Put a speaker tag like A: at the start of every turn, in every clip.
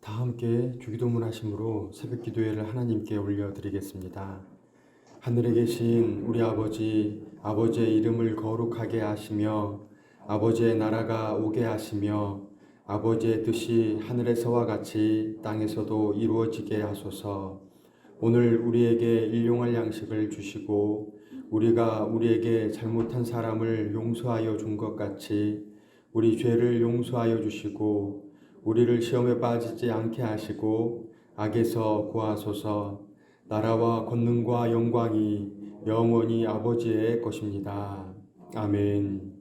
A: 다 함께 주기도문 하심으로 새벽 기도회를 하나님께 올려드리겠습니다. 하늘에 계신 우리 아버지, 아버지의 이름을 거룩하게 하시며 아버지의 나라가 오게 하시며 아버지의 뜻이 하늘에서와 같이 땅에서도 이루어지게 하소서. 오늘 우리에게 일용할 양식을 주시고 우리가 우리에게 잘못한 사람을 용서하여 준 것 같이 우리 죄를 용서하여 주시고 우리를 시험에 빠지지 않게 하시고 악에서 구하소서. 나라와 권능과 영광이 영원히 아버지의 것입니다. 아멘.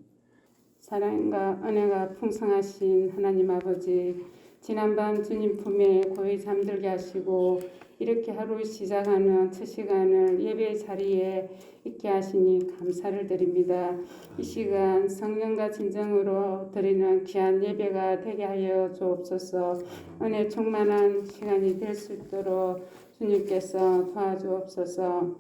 B: 사랑과 은혜가 풍성하신 하나님 아버지, 지난밤 주님 품에 고이 잠들게 하시고 이렇게 하루 시작하는 첫 시간을 예배 자리에 있게 하시니 감사를 드립니다. 이 시간 성령과 진정으로 드리는 귀한 예배가 되게 하여 주옵소서. 은혜 충만한 시간이 될 수 있도록 주님께서 도와주옵소서.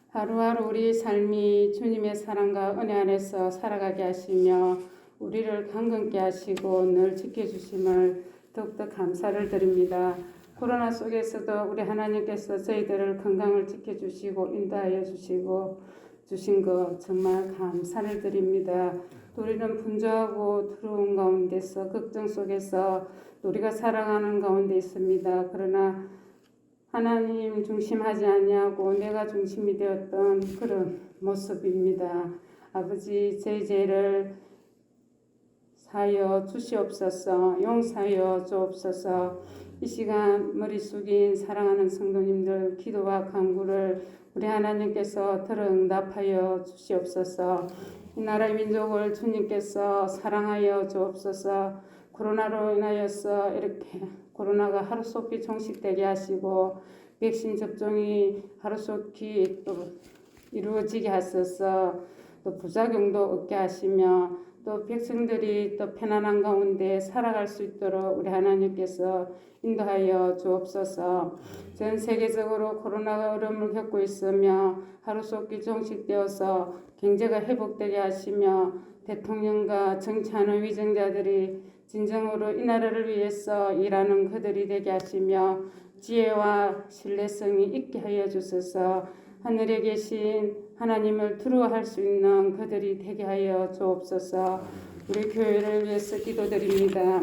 B: 하루하루 우리 삶이 주님의 사랑과 은혜 안에서 살아가게 하시며 우리를 강건케 하시고 늘 지켜주심을 더욱더 감사를 드립니다. 코로나 속에서도 우리 하나님께서 저희들을 건강을 지켜주시고 인도하여 주신 것 정말 감사를 드립니다. 우리는 분주하고 두려운 가운데서 걱정 속에서 우리가 살아가는 가운데 있습니다. 그러나 하나님 중심하지 아니하고 내가 중심이 되었던 그런 모습입니다. 아버지, 저희 죄를 사하여 주시옵소서. 용서하여 주옵소서. 이 시간 머리 숙인 사랑하는 성도님들 기도와 간구를 우리 하나님께서 들응답하여 주시옵소서. 이 나라의 민족을 주님께서 사랑하여 주옵소서. 코로나로 인하여서 이렇게 코로나가 하루속히 종식되게 하시고 백신 접종이 하루속히 또 이루어지게 하소서. 또 부작용도 없게 하시며 또 백성들이 또 편안한 가운데 살아갈 수 있도록 우리 하나님께서 인도하여 주옵소서. 전 세계적으로 코로나가 어려움을 겪고 있으며 하루속히 종식되어서 경제가 회복되게 하시며 대통령과 정치하는 위정자들이 진정으로 이 나라를 위해서 일하는 그들이 되게 하시며 지혜와 신뢰성이 있게 하여 주소서. 하늘에 계신 하나님을 두려워할 수 있는 그들이 되게 하여 주옵소서. 우리 교회를 위해서 기도드립니다.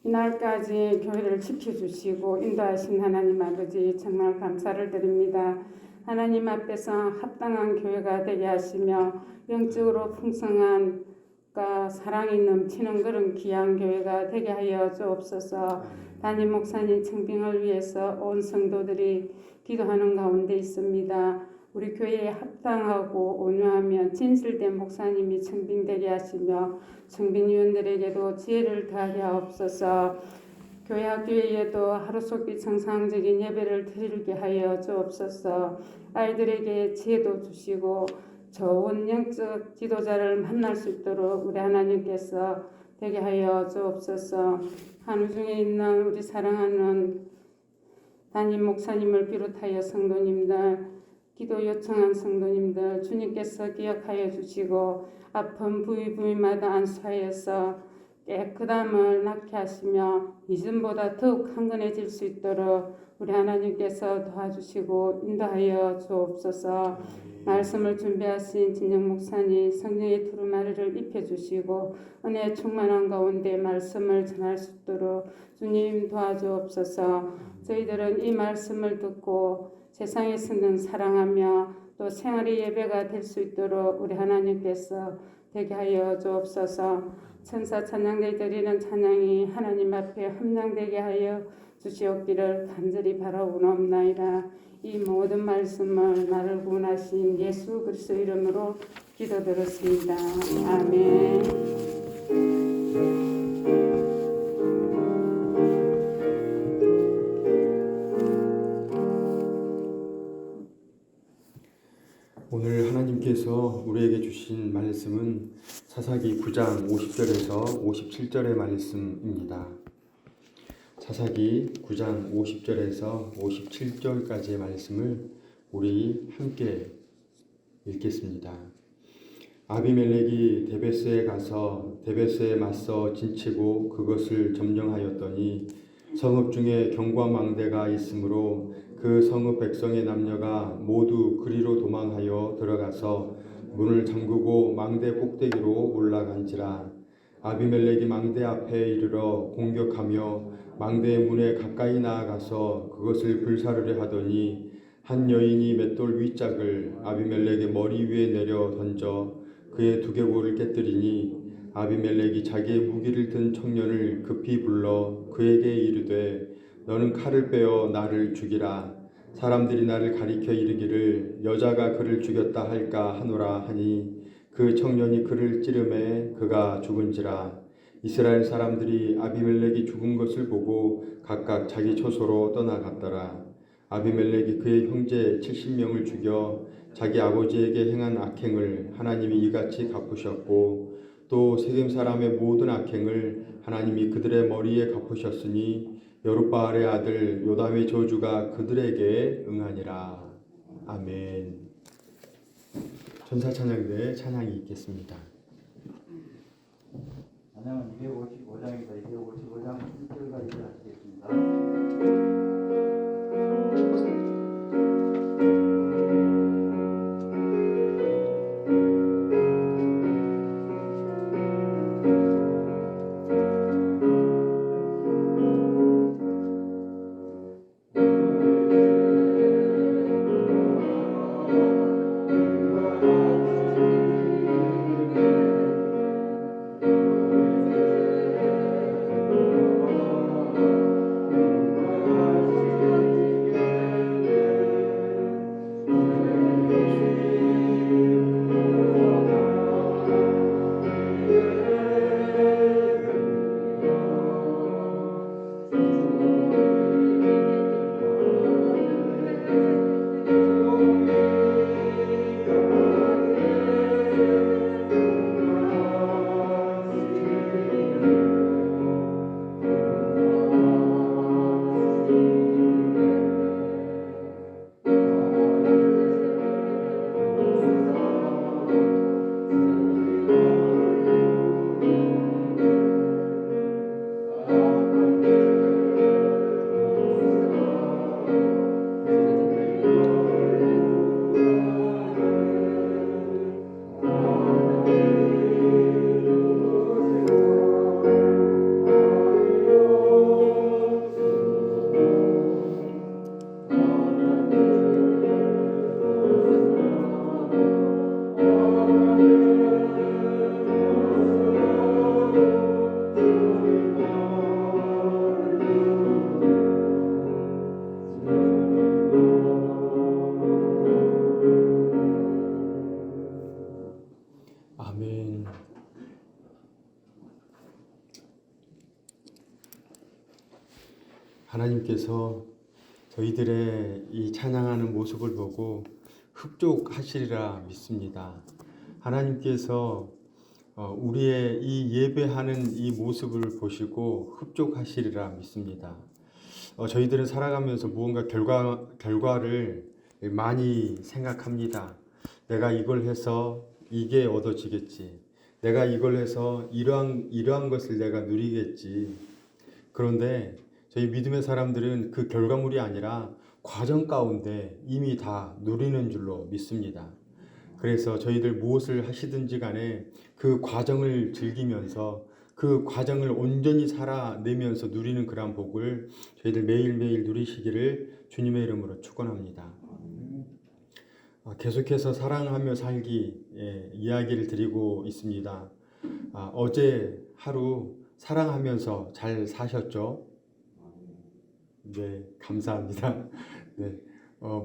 B: 이날까지 교회를 지켜주시고 인도하신 하나님 아버지 정말 감사를 드립니다. 하나님 앞에서 합당한 교회가 되게 하시며 영적으로 풍성한 사랑이 넘치는 그런 귀한 교회가 되게 하여 주옵소서. 담임 목사님 청빙을 위해서 온 성도들이 기도하는 가운데 있습니다. 우리 교회에 합당하고 온유하며 진실된 목사님이 청빙되게 하시며 청빙위원들에게도 지혜를 더하게 하옵소서. 교회 학교에도 하루속히 정상적인 예배를 드리게 하여 주옵소서. 아이들에게 지혜도 주시고 좋은 영적 지도자를 만날 수 있도록 우리 하나님께서 되게 하여 주옵소서. 한우중에 있는 우리 사랑하는 담임 목사님을 비롯하여 성도님들, 기도 요청한 성도님들 주님께서 기억하여 주시고 아픈 부위마다 안수하여서 깨끗함을 낳게 하시며 이전보다 더욱 강건해질 수 있도록 우리 하나님께서 도와주시고 인도하여 주옵소서. 말씀을 준비하신 진영 목사님 성령의 두루마리를 입혀주시고 은혜 충만한 가운데 말씀을 전할 수 있도록 주님 도와주옵소서. 저희들은 이 말씀을 듣고 세상에서는 사랑하며 또 생활의 예배가 될 수 있도록 우리 하나님께서 되게 하여 주옵소서. 천사 찬양대 드리는 찬양이 하나님 앞에 합당되게 하여 주시옵기를 간절히 바라오나이다. 이 모든 말씀을 나를 구원하신 예수 그리스도 이름으로 기도드렸습니다. 아멘.
A: 오늘 하나님께서 우리에게 주신 말씀은 사사기 9장 50절에서 57절의 말씀입니다. 사사기 9장 50절에서 57절까지의 말씀을 우리 함께 읽겠습니다. 아비멜렉이 데베스에 가서 데베스에 맞서 진치고 그것을 점령하였더니 성읍 중에 경과 망대가 있으므로 그 성읍 백성의 남녀가 모두 그리로 도망하여 들어가서 문을 잠그고 망대 꼭대기로 올라간지라. 아비멜렉이 망대 앞에 이르러 공격하며 망대의 문에 가까이 나아가서 그것을 불사르려 하더니 한 여인이 맷돌 윗짝을 아비멜렉의 머리 위에 내려 던져 그의 두개골을 깨뜨리니 아비멜렉이 자기의 무기를 든 청년을 급히 불러 그에게 이르되 너는 칼을 빼어 나를 죽이라. 사람들이 나를 가리켜 이르기를 여자가 그를 죽였다 할까 하노라 하니 그 청년이 그를 찌르매 그가 죽은지라. 이스라엘 사람들이 아비멜렉이 죽은 것을 보고 각각 자기 처소로 떠나갔더라. 아비멜렉이 그의 형제 70명을 죽여 자기 아버지에게 행한 악행을 하나님이 이같이 갚으셨고 또 세겜 사람의 모든 악행을 하나님이 그들의 머리에 갚으셨으니 여룻바알의 아들 요담의 저주가 그들에게 응하니라. 아멘. 전사찬양대 찬양이 있겠습니다.
C: 찬양은 255장입니다. 255장 1절까지 하시겠습니다.
A: 아멘. 하나님께서 저희들의 이 찬양하는 모습을 보고 흡족하시리라 믿습니다. 하나님께서 우리의 이 예배하는 이 모습을 보시고 흡족하시리라 믿습니다. 저희들은 살아가면서 무언가 결과를 많이 생각합니다. 내가 이걸 해서 이게 얻어지겠지. 내가 이걸 해서 이러한 것을 내가 누리겠지. 그런데 저희 믿음의 사람들은 그 결과물이 아니라 과정 가운데 이미 다 누리는 줄로 믿습니다. 그래서 저희들 무엇을 하시든지 간에 그 과정을 즐기면서 그 과정을 온전히 살아내면서 누리는 그러한 복을 저희들 매일매일 누리시기를 주님의 이름으로 축원합니다. 계속해서 사랑하며 살기 이야기를 드리고 있습니다. 어제 하루 사랑하면서 잘 사셨죠? 네, 감사합니다. 네,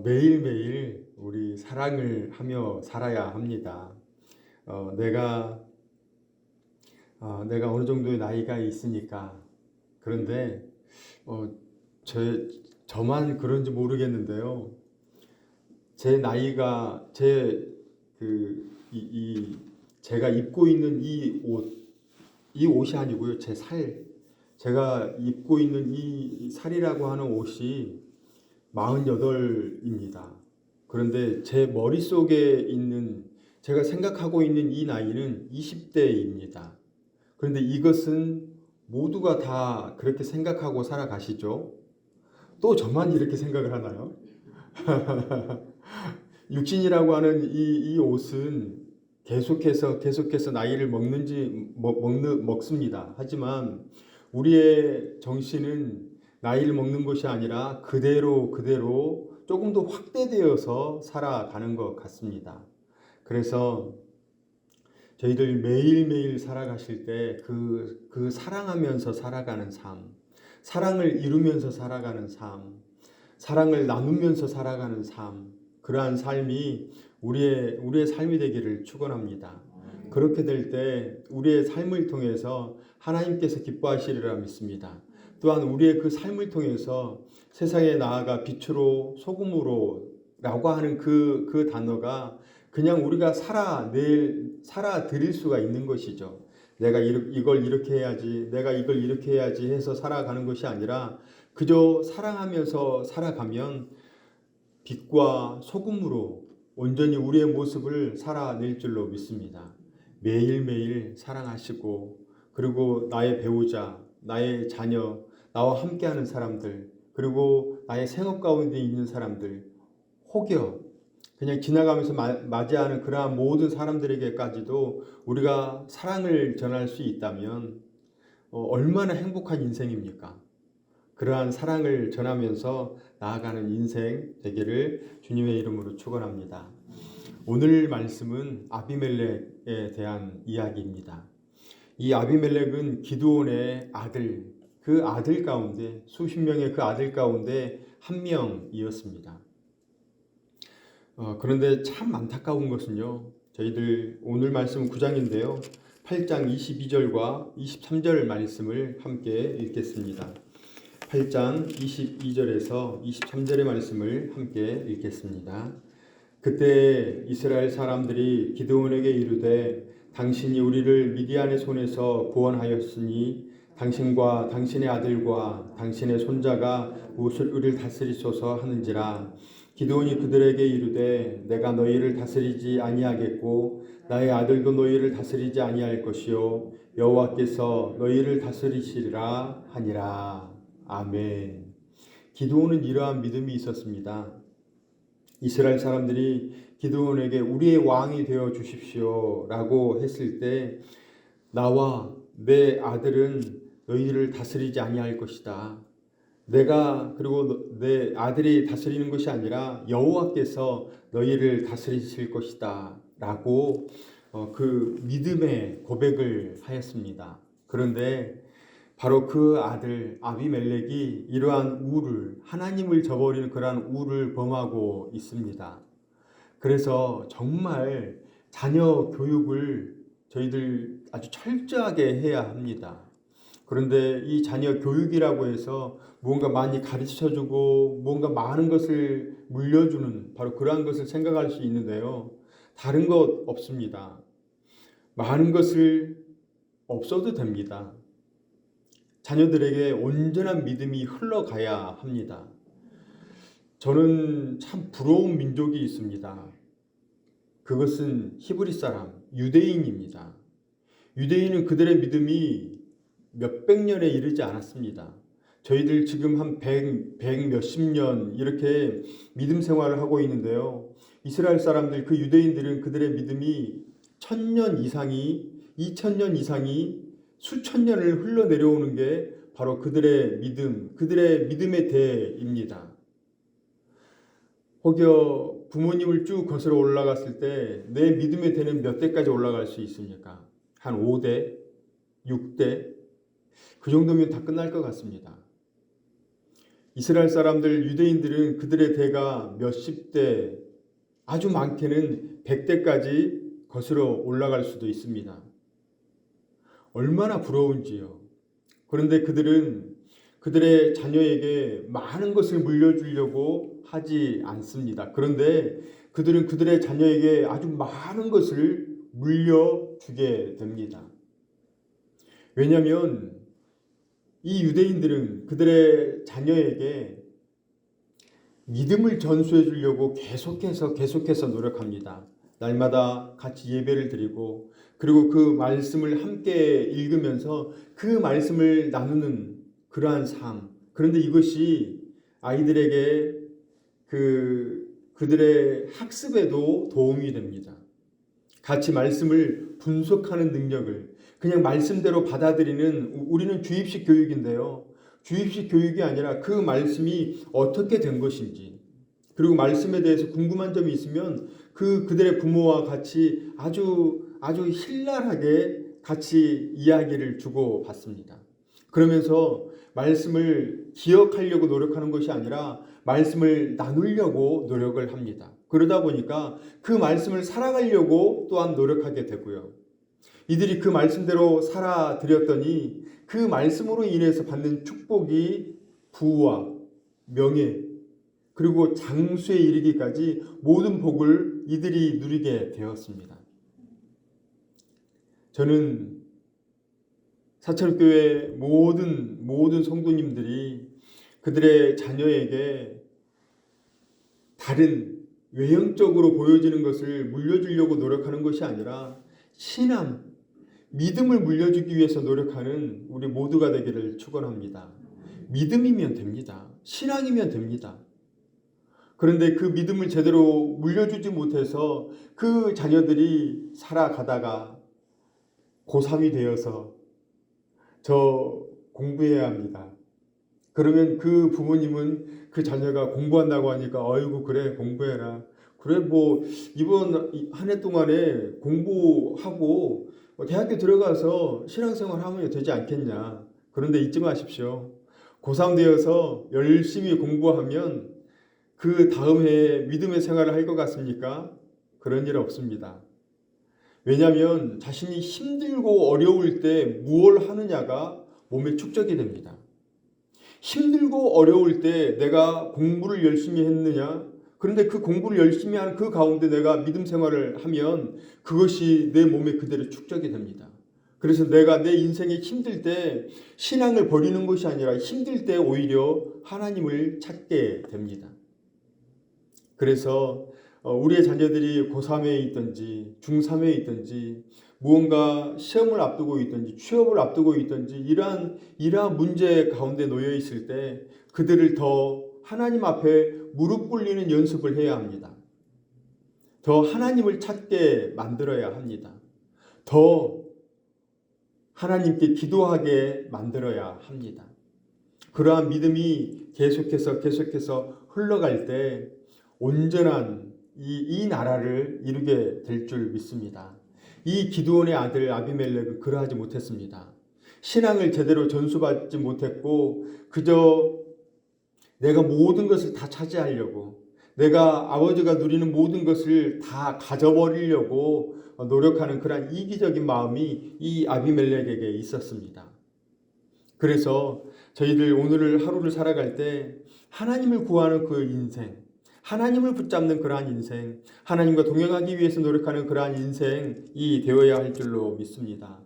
A: 매일매일 우리 사랑을 하며 살아야 합니다. 내가 어느 정도의 나이가 있으니까. 그런데 저만 그런지 모르겠는데요. 제 나이가 제가 입고 있는 이 옷이 아니고요. 제가 입고 있는 이 살이라고 하는 옷이 48입니다. 그런데 제 머릿속에 있는 제가 생각하고 있는 이 나이는 20대입니다. 그런데 이것은 모두가 다 그렇게 생각하고 살아가시죠? 또 저만 이렇게 생각을 하나요? 육신이라고 하는 이 옷은 계속해서 나이를 먹습니다. 하지만 우리의 정신은 나이를 먹는 것이 아니라 그대로 조금 더 확대되어서 살아가는 것 같습니다. 그래서 저희들 매일매일 살아가실 때 그 사랑하면서 살아가는 삶, 사랑을 이루면서 살아가는 삶, 사랑을 나누면서 살아가는 삶, 그러한 삶이 우리의 삶이 되기를 축원합니다. 그렇게 될 때 우리의 삶을 통해서 하나님께서 기뻐하시리라 믿습니다. 또한 우리의 그 삶을 통해서 세상에 나아가 빛으로 소금으로 라고 하는 그 단어가 그냥 우리가 살아드릴 수가 있는 것이죠. 내가 이걸 이렇게 해야지, 내가 이걸 이렇게 해야지 해서 살아가는 것이 아니라 그저 사랑하면서 살아가면 빛과 소금으로 온전히 우리의 모습을 살아낼 줄로 믿습니다. 매일매일 사랑하시고 그리고 나의 배우자, 나의 자녀, 나와 함께하는 사람들, 그리고 나의 생업 가운데 있는 사람들, 혹여 그냥 지나가면서 맞이하는 그러한 모든 사람들에게까지도 우리가 사랑을 전할 수 있다면 얼마나 행복한 인생입니까? 그러한 사랑을 전하면서 나아가는 인생 되기를 주님의 이름으로 축원합니다. 오늘 말씀은 아비멜렉에 대한 이야기입니다. 이 아비멜렉은 기드온의 아들, 그 아들 가운데 수십 명의 그 아들 가운데 한 명이었습니다. 그런데 참 안타까운 것은요. 저희들 오늘 말씀 9장인데요. 8장 22절과 23절 말씀을 함께 읽겠습니다. 8장 22절에서 23절의 말씀을 함께 읽겠습니다. 그때 이스라엘 사람들이 기드온에게 이르되 당신이 우리를 미디안의 손에서 구원하였으니 당신과 당신의 아들과 당신의 손자가 무엇을 우리를 다스리소서 하는지라. 기드온이 그들에게 이르되 내가 너희를 다스리지 아니하겠고 나의 아들도 너희를 다스리지 아니할 것이요 여호와께서 너희를 다스리시리라 하니라. 아멘. 기드온은 이러한 믿음이 있었습니다. 이스라엘 사람들이 기드온에게 우리의 왕이 되어 주십시오 라고 했을 때 나와 내 아들은 너희를 다스리지 아니할 것이다. 그리고 내 아들이 다스리는 것이 아니라 여호와께서 너희를 다스리실 것이다 라고 그 믿음의 고백을 하였습니다. 그런데 바로 그 아들 아비멜렉이 이러한 하나님을 저버리는 그러한 우를 범하고 있습니다. 그래서 정말 자녀 교육을 저희들 아주 철저하게 해야 합니다. 그런데 이 자녀 교육이라고 해서 무언가 많이 가르쳐주고 무언가 많은 것을 물려주는 바로 그러한 것을 생각할 수 있는데요. 다른 것 없습니다. 많은 것을 없어도 됩니다. 자녀들에게 온전한 믿음이 흘러가야 합니다. 저는 참 부러운 민족이 있습니다. 그것은 히브리 사람, 유대인입니다. 유대인은 그들의 믿음이 몇백 년에 이르지 않았습니다. 저희들 지금 한 100 몇십 년 이렇게 믿음 생활을 하고 있는데요. 이스라엘 사람들, 그 유대인들은 그들의 믿음이 1000년 이상이, 2000년 이상이 수천 년을 흘러내려오는 게 바로 그들의 믿음의 대입니다. 혹여 부모님을 쭉 거슬러 올라갔을 때 내 믿음의 대는 몇 대까지 올라갈 수 있습니까? 한 5대, 6대? 그 정도면 다 끝날 것 같습니다. 이스라엘 사람들, 유대인들은 그들의 대가 몇십 대, 아주 많게는 100대까지 거슬러 올라갈 수도 있습니다. 얼마나 부러운지요. 그런데 그들은 그들의 자녀에게 많은 것을 물려주려고 하지 않습니다. 그런데 그들은 그들의 자녀에게 아주 많은 것을 물려주게 됩니다. 왜냐하면 이 유대인들은 그들의 자녀에게 믿음을 전수해 주려고 계속해서 노력합니다. 날마다 같이 예배를 드리고 그리고 그 말씀을 함께 읽으면서 그 말씀을 나누는 그러한 삶. 그런데 이것이 아이들에게 그들의 학습에도 도움이 됩니다. 같이 말씀을 분석하는 능력을 그냥 말씀대로 받아들이는 우리는 주입식 교육인데요. 주입식 교육이 아니라 그 말씀이 어떻게 된 것인지 그리고 말씀에 대해서 궁금한 점이 있으면 그들의 부모와 같이 아주 신랄하게 같이 이야기를 주고 받습니다. 그러면서 말씀을 기억하려고 노력하는 것이 아니라 말씀을 나누려고 노력을 합니다. 그러다 보니까 그 말씀을 살아가려고 또한 노력하게 되고요. 이들이 그 말씀대로 살아들였더니 그 말씀으로 인해서 받는 축복이 부와 명예 그리고 장수에 이르기까지 모든 복을 이들이 누리게 되었습니다. 저는 사천교회 모든 성도님들이 그들의 자녀에게 다른 외형적으로 보여지는 것을 물려주려고 노력하는 것이 아니라 신앙, 믿음을 물려주기 위해서 노력하는 우리 모두가 되기를 축원합니다. 믿음이면 됩니다. 신앙이면 됩니다. 그런데 그 믿음을 제대로 물려주지 못해서 그 자녀들이 살아가다가 고3이 되어서 저 공부해야 합니다. 그러면 그 부모님은 그 자녀가 공부한다고 하니까 어이구 그래 공부해라. 그래 뭐 이번 한 해 동안에 공부하고 대학교 들어가서 신앙생활 하면 되지 않겠냐. 그런데 잊지 마십시오. 고3 되어서 열심히 공부하면 그 다음 해에 믿음의 생활을 할 것 같습니까? 그런 일 없습니다. 왜냐하면 자신이 힘들고 어려울 때 무엇을 하느냐가 몸에 축적이 됩니다. 힘들고 어려울 때 내가 공부를 열심히 했느냐? 그런데 그 공부를 열심히 하는 그 가운데 내가 믿음 생활을 하면 그것이 내 몸에 그대로 축적이 됩니다. 그래서 내가 내 인생에 힘들 때 신앙을 버리는 것이 아니라 힘들 때 오히려 하나님을 찾게 됩니다. 그래서 우리의 자녀들이 고3에 있든지 중3에 있든지 무언가 시험을 앞두고 있든지 취업을 앞두고 있든지 이러한 문제 가운데 놓여 있을 때 그들을 더 하나님 앞에 무릎 꿇리는 연습을 해야 합니다. 더 하나님을 찾게 만들어야 합니다. 더 하나님께 기도하게 만들어야 합니다. 그러한 믿음이 계속해서 흘러갈 때 온전한 이 나라를 이루게 될 줄 믿습니다. 이 기드온의 아들 아비멜렉은 그러하지 못했습니다. 신앙을 제대로 전수받지 못했고 그저 내가 모든 것을 다 차지하려고 내가 아버지가 누리는 모든 것을 다 가져버리려고 노력하는 그런 이기적인 마음이 이 아비멜렉에게 있었습니다. 그래서 저희들 오늘을 하루를 살아갈 때 하나님을 구하는 그 인생 하나님을 붙잡는 그러한 인생, 하나님과 동행하기 위해서 노력하는 그러한 인생이 되어야 할 줄로 믿습니다.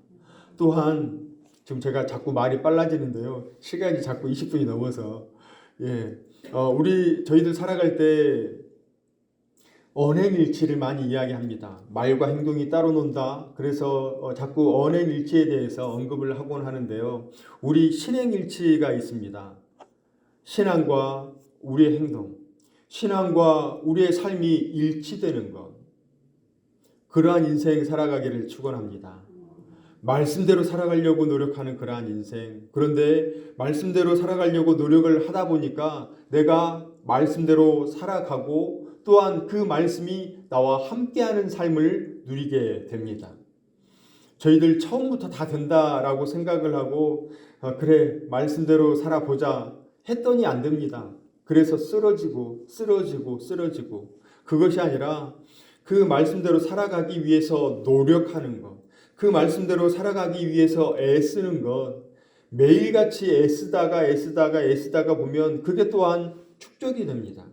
A: 또한 지금 제가 자꾸 말이 빨라지는데요. 시간이 자꾸 20분이 넘어서 저희들 살아갈 때 언행일치를 많이 이야기합니다. 말과 행동이 따로 논다. 그래서 자꾸 언행일치에 대해서 언급을 하곤 하는데요. 우리 신행일치가 있습니다. 신앙과 우리의 행동. 신앙과 우리의 삶이 일치되는 것. 그러한 인생 살아가기를 축원합니다. 말씀대로 살아가려고 노력하는 그러한 인생. 그런데 말씀대로 살아가려고 노력을 하다 보니까 내가 말씀대로 살아가고 또한 그 말씀이 나와 함께하는 삶을 누리게 됩니다. 저희들 처음부터 다 된다라고 생각을 하고 그래 말씀대로 살아보자 했더니 안 됩니다. 그래서 쓰러지고 그것이 아니라 그 말씀대로 살아가기 위해서 노력하는 것, 그 말씀대로 살아가기 위해서 애쓰는 것, 매일같이 애쓰다가 보면 그게 또한 축적이 됩니다.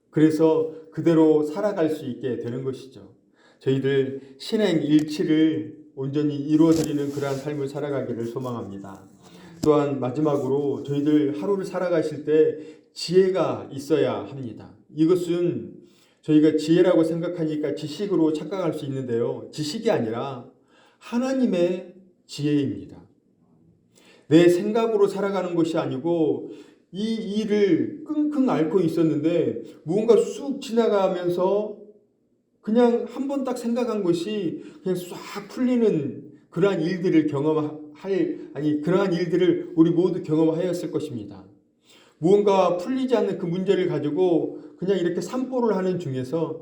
A: 그래서 그대로 살아갈 수 있게 되는 것이죠. 저희들 신행 일치를 온전히 이루어드리는 그러한 삶을 살아가기를 소망합니다. 또한 마지막으로 저희들 하루를 살아가실 때 지혜가 있어야 합니다. 이것은 저희가 지혜라고 생각하니까 지식으로 착각할 수 있는데요. 지식이 아니라 하나님의 지혜입니다. 내 생각으로 살아가는 것이 아니고 이 일을 끙끙 앓고 있었는데 무언가 쑥 지나가면서 그냥 한 번 딱 생각한 것이 그냥 싹 풀리는 그러한 일들을 그러한 일들을 우리 모두 경험하였을 것입니다. 무언가 풀리지 않는 그 문제를 가지고 그냥 이렇게 산보를 하는 중에서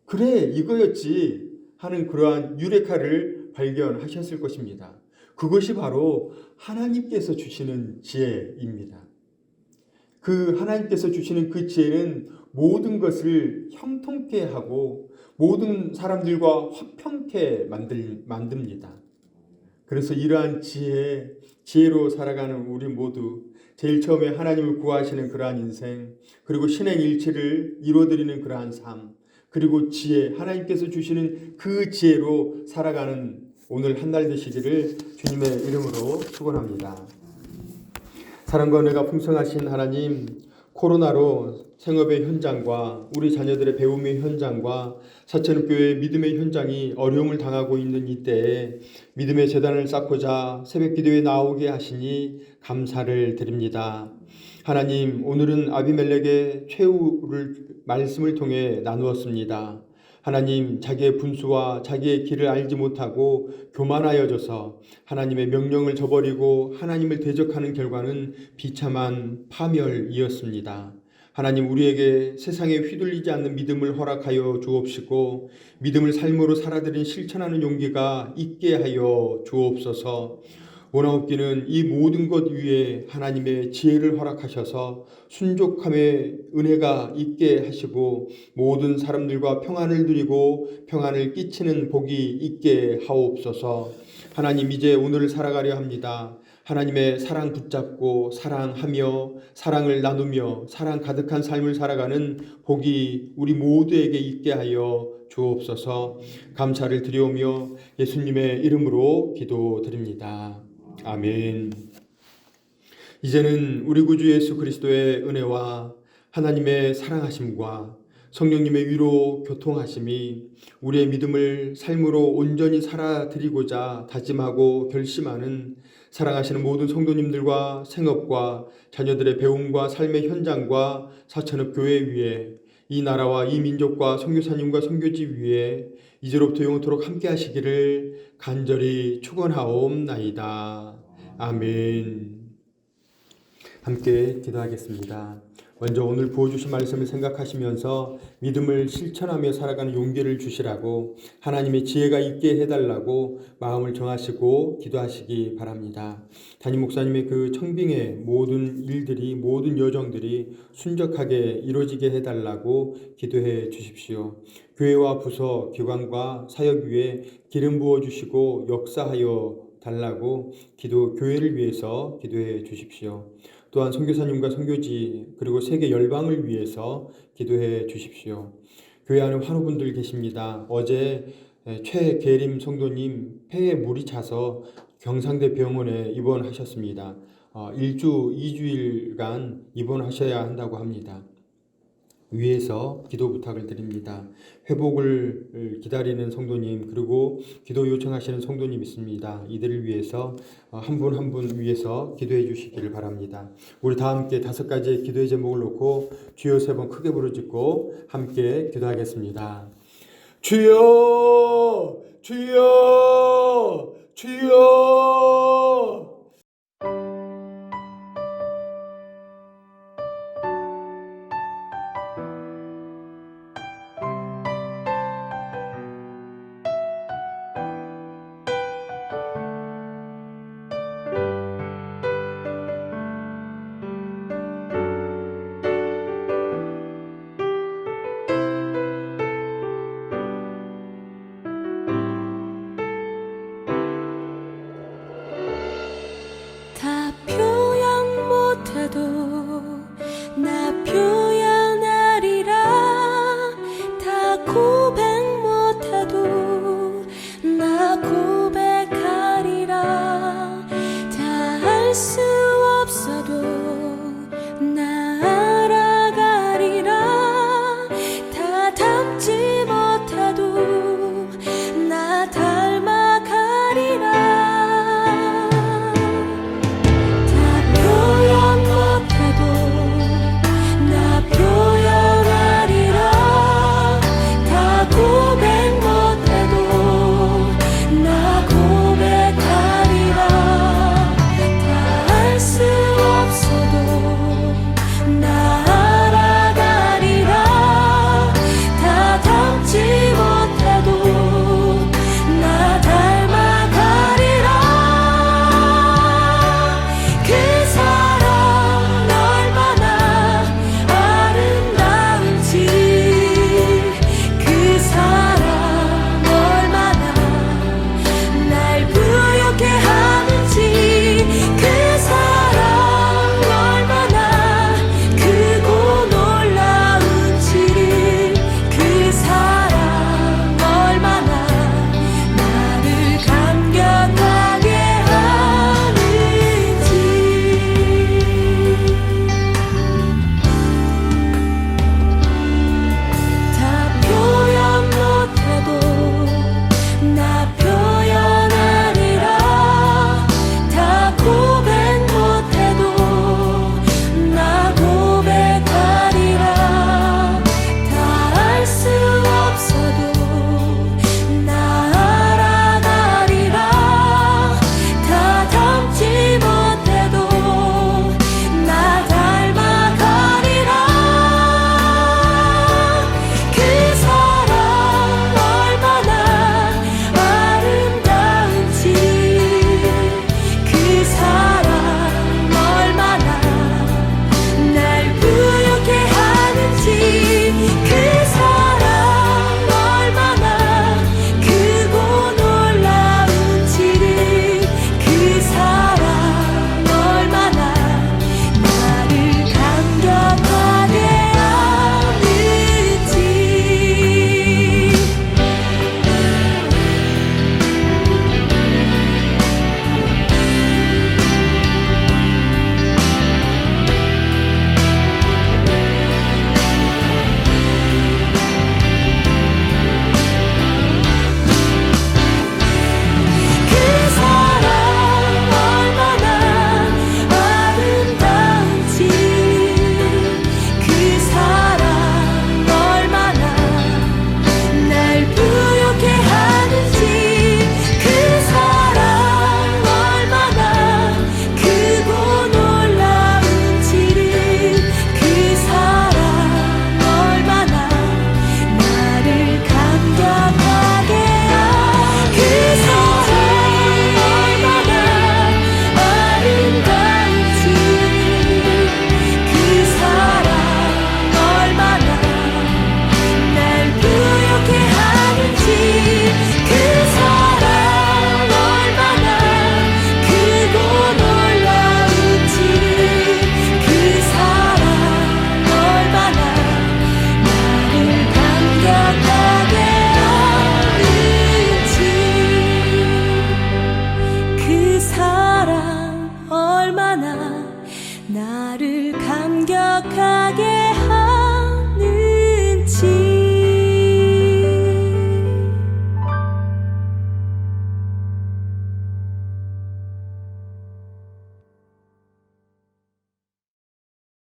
A: 그래 이거였지 하는 그러한 유레카를 발견하셨을 것입니다. 그것이 바로 하나님께서 주시는 지혜입니다. 그 하나님께서 주시는 그 지혜는 모든 것을 형통케 하고 모든 사람들과 화평케 만듭니다. 그래서 이러한 지혜로 살아가는 우리 모두 제일 처음에 하나님을 구하시는 그러한 인생, 그리고 신행일치를 이루어드리는 그러한 삶, 그리고 지혜, 하나님께서 주시는 그 지혜로 살아가는 오늘 한 날 되시기를 주님의 이름으로 축원합니다. 사랑과 은혜가 풍성하신 하나님, 코로나로 생업의 현장과 우리 자녀들의 배움의 현장과 사천교회의 믿음의 현장이 어려움을 당하고 있는 이때에 믿음의 재단을 쌓고자 새벽기도에 나오게 하시니 감사를 드립니다. 하나님, 오늘은 아비멜렉의 최후를 말씀을 통해 나누었습니다. 하나님, 자기의 분수와 자기의 길을 알지 못하고 교만하여져서 하나님의 명령을 저버리고 하나님을 대적하는 결과는 비참한 파멸이었습니다. 하나님, 우리에게 세상에 휘둘리지 않는 믿음을 허락하여 주옵시고 믿음을 삶으로 살아들인 실천하는 용기가 있게 하여 주옵소서. 원하옵기는 이 모든 것 위에 하나님의 지혜를 허락하셔서 순족함의 은혜가 있게 하시고 모든 사람들과 평안을 누리고 평안을 끼치는 복이 있게 하옵소서. 하나님, 이제 오늘을 살아가려 합니다. 하나님의 사랑 붙잡고 사랑하며 사랑을 나누며 사랑 가득한 삶을 살아가는 복이 우리 모두에게 있게 하여 주옵소서. 감사를 드리오며 예수님의 이름으로 기도드립니다. 아멘. 이제는 우리 구주 예수 그리스도의 은혜와 하나님의 사랑하심과 성령님의 위로 교통하심이 우리의 믿음을 삶으로 온전히 살아드리고자 다짐하고 결심하는 사랑하시는 모든 성도님들과 생업과 자녀들의 배움과 삶의 현장과 사천읍 교회 위에 이 나라와 이 민족과 선교사님과 선교지 위에 이제로부터 영원토록 함께 하시기를 간절히 축원하옵나이다. 아멘. 함께 기도하겠습니다. 먼저 오늘 부어주신 말씀을 생각하시면서 믿음을 실천하며 살아가는 용기를 주시라고 하나님의 지혜가 있게 해달라고 마음을 정하시고 기도하시기 바랍니다. 담임 목사님의 그 청빙의 모든 일들이 모든 여정들이 순적하게 이루어지게 해달라고 기도해 주십시오. 교회와 부서, 기관과 사역 위에 기름 부어주시고 역사하여 달라고 교회를 위해서 기도해 주십시오. 또한 선교사님과 선교지 그리고 세계 열방을 위해서 기도해 주십시오. 교회 안에 환우분들 계십니다. 어제 최계림 성도님 폐에 물이 차서 경상대 병원에 입원하셨습니다. 2주일간 입원하셔야 한다고 합니다. 위에서 기도 부탁을 드립니다. 회복을 기다리는 성도님 그리고 기도 요청하시는 성도님 있습니다. 이들을 위해서 한 분 한 분 위해서 기도해 주시기를 바랍니다. 우리 다 함께 5가지의 기도의 제목을 놓고 주여 3번 크게 부르짖고 함께 기도하겠습니다. 주여 주여 주여.
D: 다 표현 못해도 나 표현하리라. 다 고백 못해도 나 고백하리라. 다 할 수